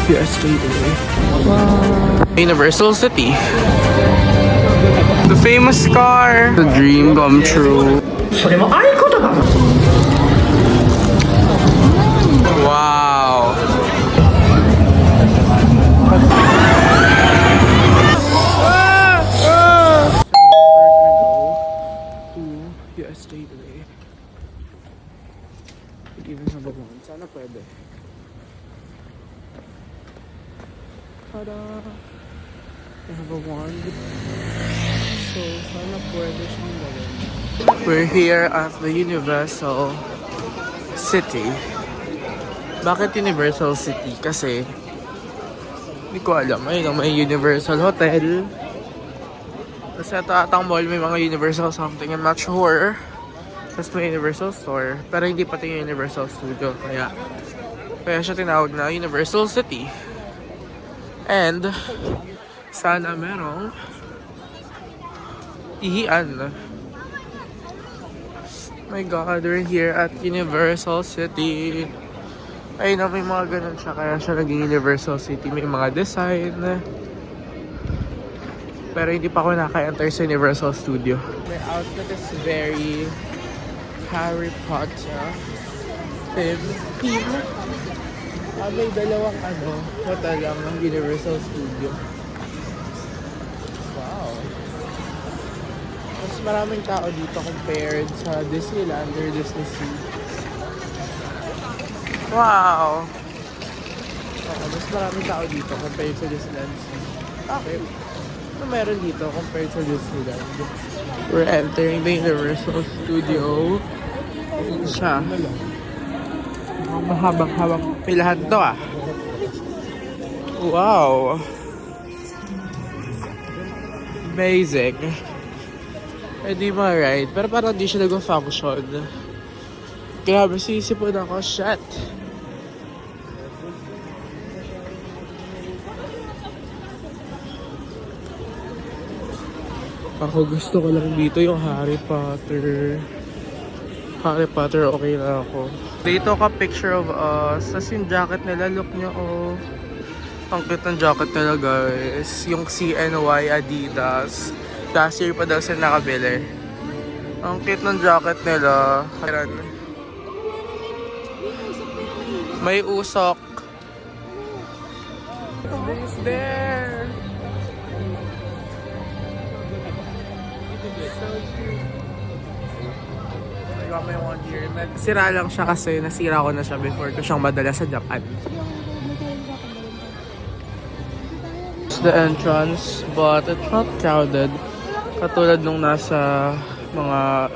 Yes, wow. Universal City. The famous car. The dream come true. Wow. US Gateway. It even have a one. Sana pwede. Tada! I have a wand. So, sana pwede siyang gawin. We're here at the Universal City. Bakit Universal City? Kasi hindi ko alam. Ayun, may Universal Hotel. Kasi atang mall may mga Universal something. I'm not sure. Tapos may Universal Store. Pero hindi pati yung Universal Studio. Kaya siya tinawag na Universal City. And sana merong ihian. My God, we're here at Universal City. Ayun na, may mga ganun siya. Kaya siya naging Universal City. May mga design. Pero hindi pa ako naka-enter sa Universal Studio. My outfit is very Harry Potter theme. May dalawang hotel lang ng Universal Studio. Wow. Mas maraming tao dito compared sa Disneyland or Disney Sea. Wow. Mas maraming tao dito compared sa Disneyland Sea. Bakit? Ano meron dito compared sa Disneyland? We're entering the Universal Studio. Ito siya. Mahabang-habang pilahan to ah. Wow. Amazing. Hindi ma-ride. Pero parang di siya nag-function. Grabe, sisipon ako. Shit. Ako gusto ko lang dito yung Harry Potter. Harry Potter, okay na ako. Dito ka picture of us. Tapos yung jacket nila, look nyo oh. Ang cute ng jacket nila guys. Yung CNY Adidas. Last year pa daw sila nakabili. Ang cute ng jacket nila. May usok. Who's there? So cute. I got my one here. Sira lang siya kasi nasira ko na siya before ko siyang madala sa Japan. It's the entrance but it's not crowded. Katulad nung nasa mga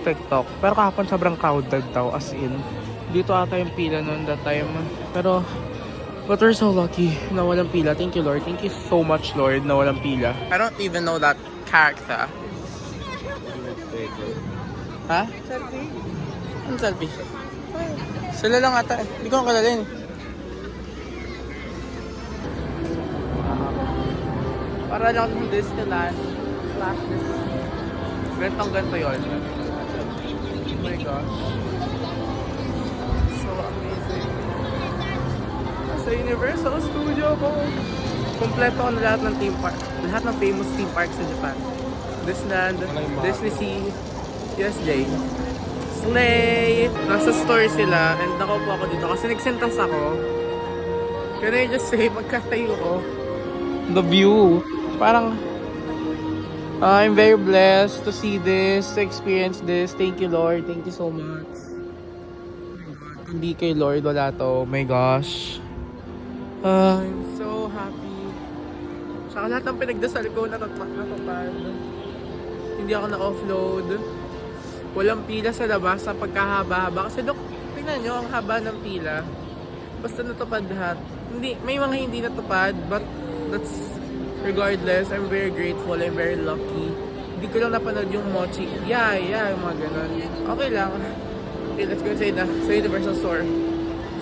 TikTok. Pero kahapon sobrang crowded daw as in. Dito ata yung pila noon that time. Pero but we're so lucky na walang pila. Thank you Lord. Thank you so much Lord na walang pila. I don't even know that character. Ha? Selfie? Ano selfie? Sila lang ata. Hindi ko nakalala yun. Para lang ng Disneyland. Slash Disney. Gantong-ganto yun. Oh my gosh. So amazing. Sa Universal Studio ko. Kompleto ko na lahat ng theme park. Lahat ng famous theme parks sa Japan. Disneyland, Disney Sea, USJ. Slay! Nasa store sila and nakaupo ako dito kasi nagsentas ako. Can I just say, pagkatayo ko, the view. Parang, I'm very blessed to see this, to experience this. Thank you Lord, thank you so much. Hindi kay Lord, wala to. Oh my gosh. I'm so happy. Saka lahat ng pinagdasal ko natupad. Hindi ako na-offload. Walang pila sa labas sa pagkahaba-haba. Kasi tingnan nyo, ang haba ng pila. Basta natupad lahat. Hindi, may mga hindi natupad, but that's regardless, I'm very grateful, I'm very lucky. Hindi ko lang napanood yung Mochi. Yeah, yung mga ganun. Okay lang. Okay, let's go inside na sa Universal Store.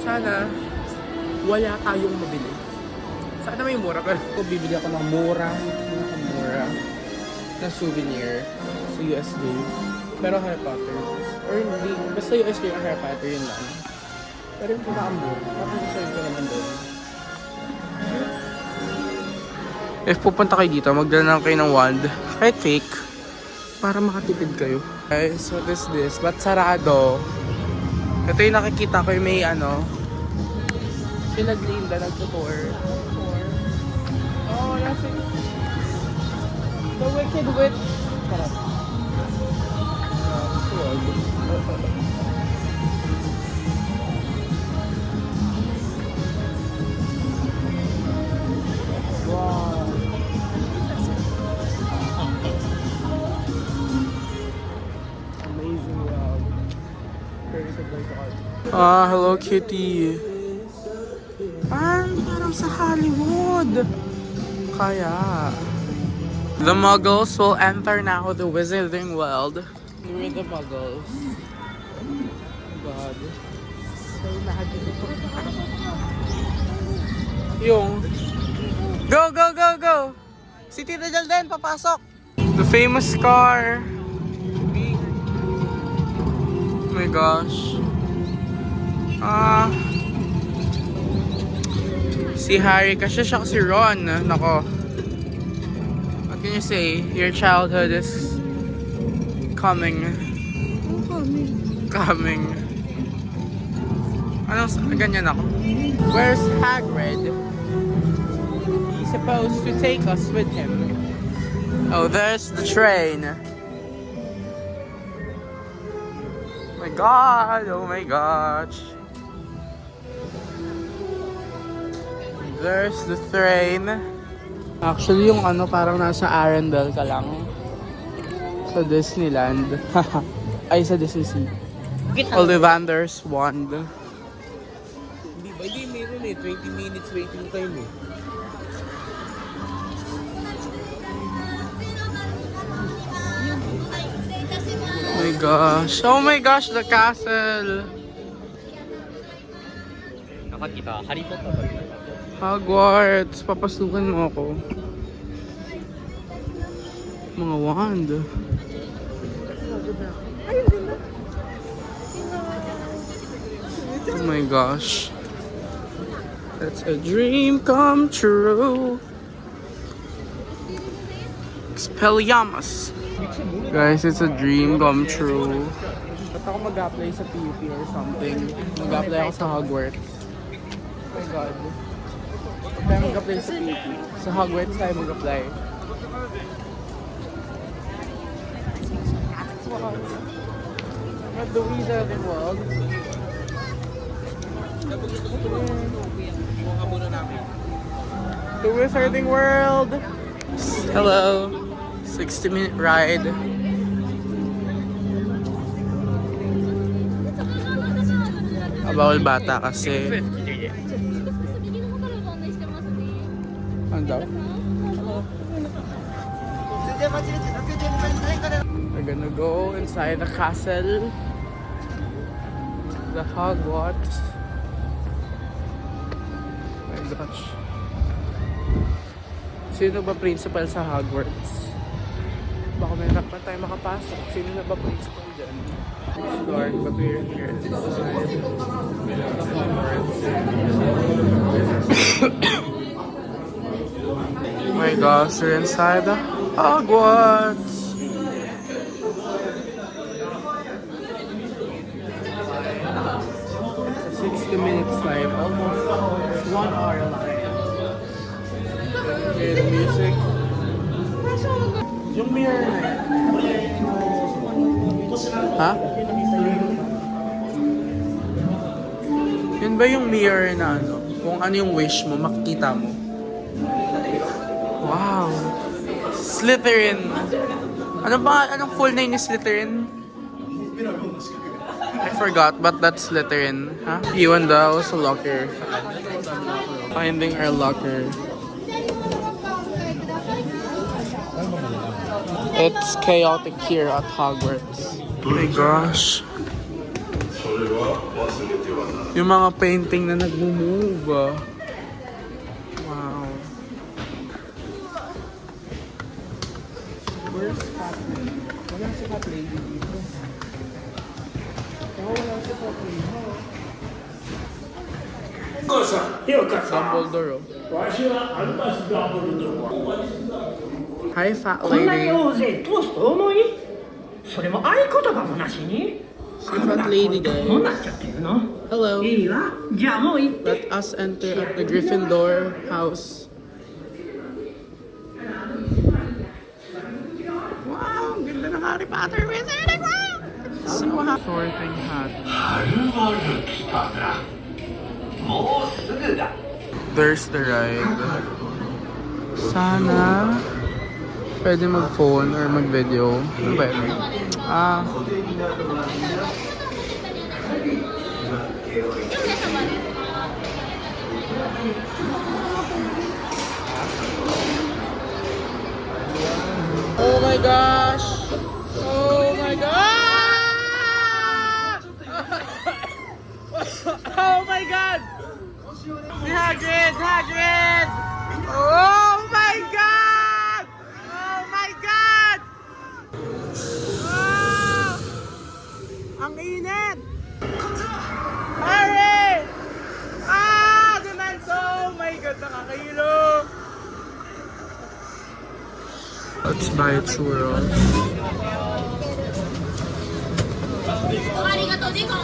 Sana wala tayong mabili. Sana may mura, pero kung bibili ako ng mura na souvenir sa USJ. Pero Harry Potter. Or hindi, basta USJ ang Harry Potter, yun lang. Pero yung pinakamura, parang gusto ko naman doon. If pupunta kayo dito, magdala lang kayo ng wand. Kahit fake. Para makatipid kayo. Guys, what is this? Ba't sarado? Ito yung nakikita ko yung may ano. Sila Glinda nagtutour. Oh, nasa The Wicked Witch. Sarap. Wow. Amazing world. Hello Kitty. Parang sa Hollywood. Kaya. The Muggles will enter now the Wizarding World. We're the Muggles. God. So magical. Yung Go, go, go, go! Si Tita Jalden, papasok! The famous car. Oh my gosh. Si Harry, kasi siya si Ron. Nako. What can you say? Your childhood is coming. Coming. Anong ganyan ako? Where's Hagrid? Supposed to take us with him. Oh, there's the train. My God, oh my gosh. There's the train. Actually, yung ano, parang nasa Arendelle ka lang. Sa Disneyland. Ay, sa Disney Sea. Ollivander's Wand. Hindi meron eh. 20 minutes waiting time eh. Oh my gosh, the castle. Nakakita, Harry Potter ba yun? Hogwarts, papasukan mo ako. Mga wand. Oh my gosh. That's a dream come true. Expelliarmus. Guys, it's a dream come true. Ba't ako mag-apply sa PUP or something? Mag-apply ako sa Hogwarts. Oh my God. Ba't tayo mag-apply sa PUP? Sa Hogwarts tayo mag-apply. Wow. I'm at the Wizarding World. The Wizarding World! Hello! 60-minute ride. Bawal bata kasi. Ano daw? We're gonna go inside the castle. The Hogwarts. Oh my gosh. Sino ba principal sa Hogwarts? Baka may pa tayo makapasok. Sino na ba principal dyan? It's dark, but we're here inside the Hogwarts. Oh my gosh, we're inside the Hogwarts. It's a 60 minutes line, almost 1 hour line. Okay, the music. Yung mirror na yun. Ha? Yun ba yung mirror na ano? Kung ano yung wish mo, makikita mo. Wow. Slytherin. Ano ba? Anong full name ni Slytherin? I forgot, but that's Slytherin. Huh? Iwan daw sa locker. Finding our locker. It's chaotic here at Hogwarts. Oh my gosh. Yung mga painting na nag-move. Wow. Where's Kathleen? Wala si Kathleen dito. Oh, wala si Kathleen. Dumbledore, oh. Hi, fat こんなに lady. 大勢通すと思いそれも合言葉もなしに Fat lady こうな guys. っちゃってるの Hello. いいわじゃあもう行って Let us enter at the Gryffindor house. Wow, ang ganda ng Harry Potter Wizarding World! So happy. Sorting hat. There's the ride. Sana pwede mag-phone or mag-video. Ano ba yun? Ah. Oh my gosh! Oh my gosh! Oh my god! Si Hagrid! Hagrid! Oh my god! Oh my god! Wow! Ang init! Harry! Ah! Demenso! Oh my god! Nakakahilo! Let's buy churros. ありがとうでござ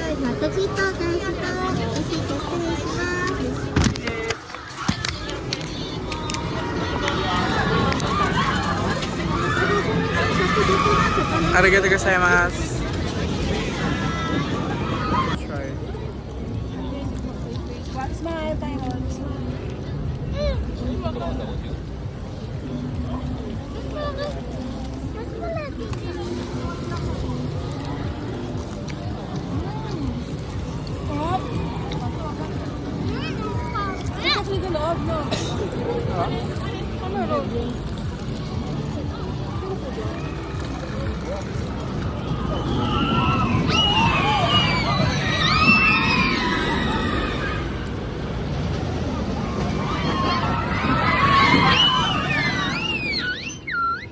います。ポチッとお返しと、レシート失礼します。Arigatou gozaimasu. Try. Smile tayo.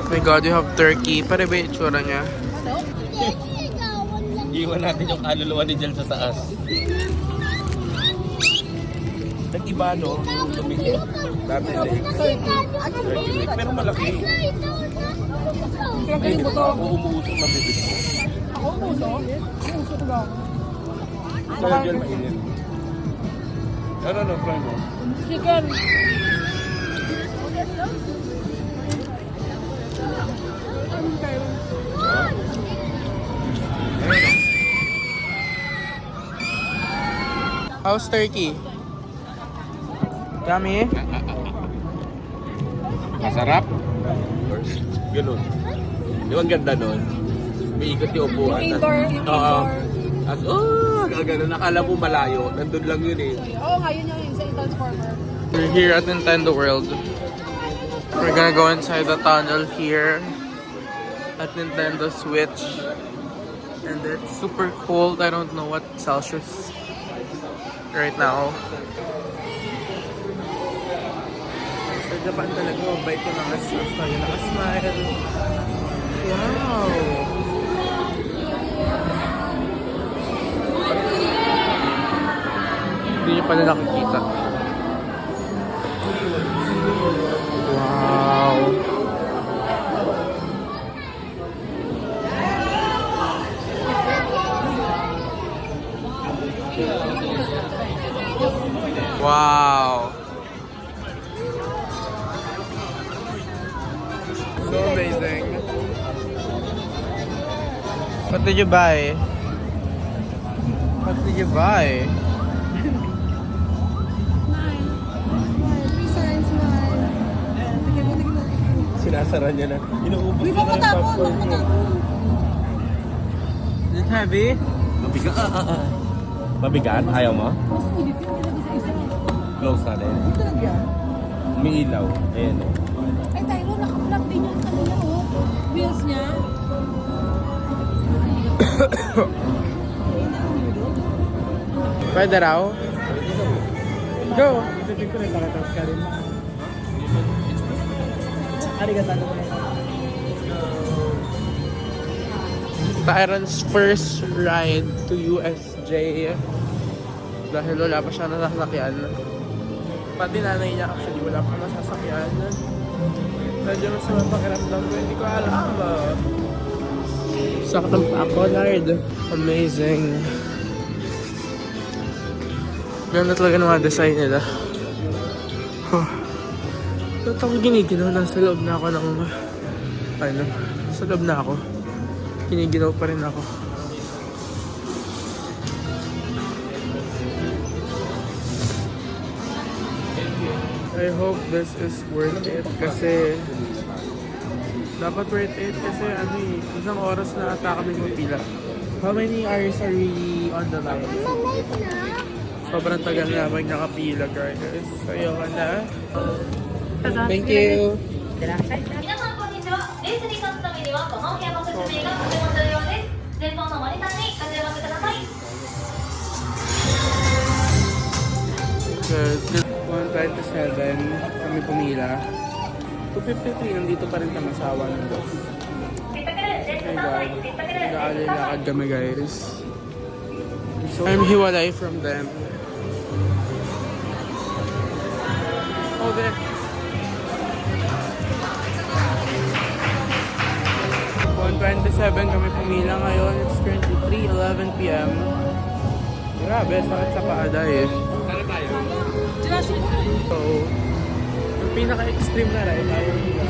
Oh my god, you have turkey. Pare ba yung itsura niya? Iwan natin yung kaluluwa ni Jel sa taas. Nag-iba, no? Tumigil. Dati leg. Leg, pero malaki. Ay, di ba ako umuusok na bibig mo? Ako puso? Puso ko ba ako? Kaya Jel, mainit. Ano, try mo. Chicken. How's turkey? Yummy? Masarap? Ganun. Di ba ang ganda nun? May ikot yung upuan. Yung indoor, yung indoor. As, gano'n. Nakala mo malayo. Nandun lang yun eh. Oo nga, yun yung sa transformer. We're here at Nintendo World. We're gonna go inside the tunnel here at Nintendo Switch. And it's super cold. I don't know what Celsius right now. Sa Japan talaga, mabait ko nakasmile. Wow! Hindi niyo pala nakikita. Wow! Wow! So amazing. What did you buy? What did you buy? Sinasara niya na. Inuubos na yung popcorn niya. Is it heavy? Mabigat. Mabigat? Ayaw mo? Close na din. May ilaw. Ayan o. Ay, tayo, naka-vlog din yung kanina, oh. Wheels niya. Pwede raw? Go! Tyron's first ride to USJ. Dahil wala pa siya nasasakyan. Pati nanay niya actually wala pa masasakyan. Medyo masama pakiramdam ko, hindi ko alam. Saktan pa ako, Lord. Amazing. Ganda talaga ng mga design nila. Ba't ako giniginaw? Nasa loob na ako ng... Sa loob na ako. Giniginaw pa rin ako. I hope this is worth it kasi dapat worth it kasi isang oras na ata kami pila. How many hours are we on the line? Sobrang tagal namin nakapila, guys. Ayoko na. Thank you. 皆さんこんにちは。レースに勝つためにはこの部屋の説明がとても重要です。前方のモニターにご注目ください。 127 kami pumila. 253 nandito pa rin tamasawa ng boss. Oh my God. Nag-aalilakad kami, guys. So, I'm hiwalay from them. Oh, there. 127 kami pumila ngayon. It's currently 3:11 p.m. Grabe, sakit sa paada eh. So, yung pinaka-extreme na ride, ayaw nila.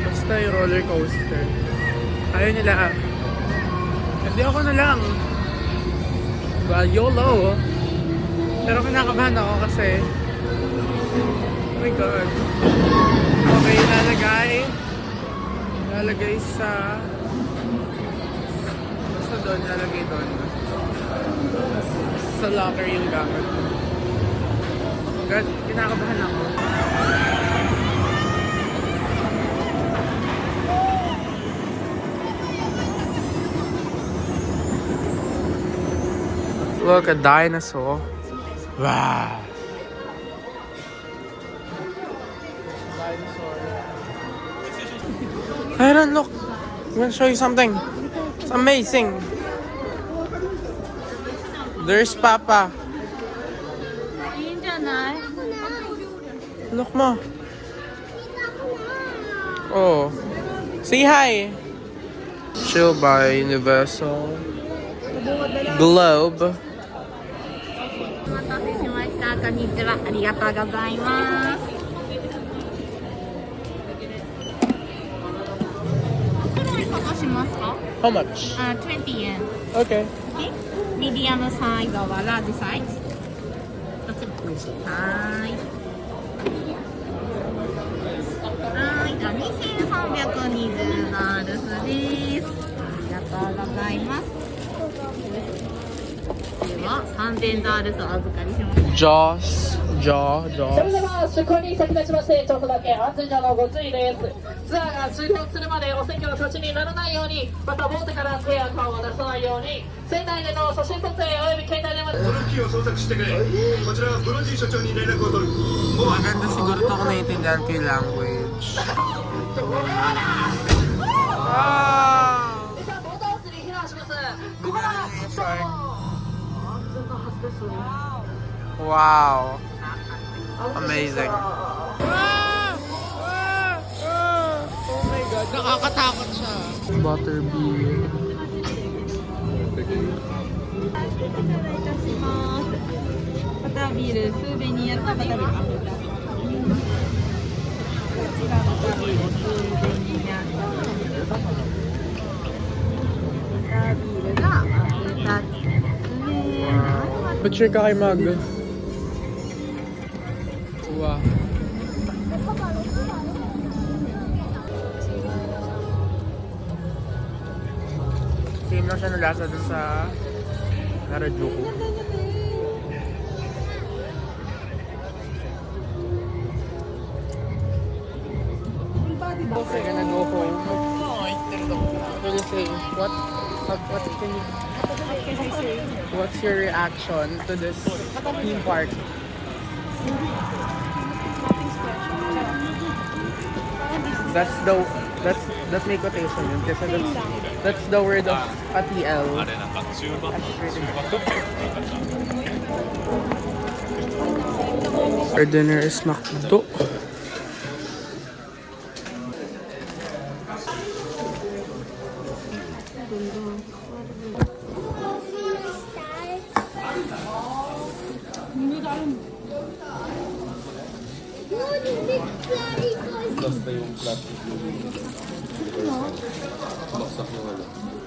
Basta yung roller coaster. Ayaw nila. Hindi ako na lang. Well, YOLO. Pero kinakabahan ako kasi oh my God. Okay, lalagay sa basta doon, lalagay doon sa locker yung gamit ko. God, kinakabahan ako. Look, a dinosaur. Wow. Dinosaur. Aaron, look. I'm gonna show you something. It's amazing. There's Papa. Look mo. Oh. Say hi. Chill by Universal. Globe. お待たせしました。こんにちは。ありがとうございます。袋いかがしますか？ How much? 20 yen. Okay. Okay. ミディアムサイズはラージサイズ。はーい。じゃあ2320ダールスです。ありがとうございます。では3000ダールスお預かりします。Jaws. それでは出航に先立ちましてちょっとだけ安全上のご注意です。ツアーが終了するまでお席の立ちにならないように、またボートから手や顔を出さないように、船内での写真撮影および携帯電話でその付近を捜索してくれ。こちらはブロジー所長に連絡を取る。もう Maganda siguro to kung naiintindihan ko yung language. じゃあボートハウスに避難します。ここは安全なはずです。 Wow. Amazing. Oh my God, nakakatakot siya. Butterbeer. バタービール、スーベニアとバタービール。こちらバタービール、スーベニアとバタービールが2つですね。 Picture ka kay Mag. Wow. Same lang siya nalasa dun sa Harajuku. Okay, gonna go home. What do you say? What can you... What's your reaction to this theme park? That's my quotation yun kasi that's the word of ATL. Our dinner is McDo. Basta yung plastic. Baksak yung ano.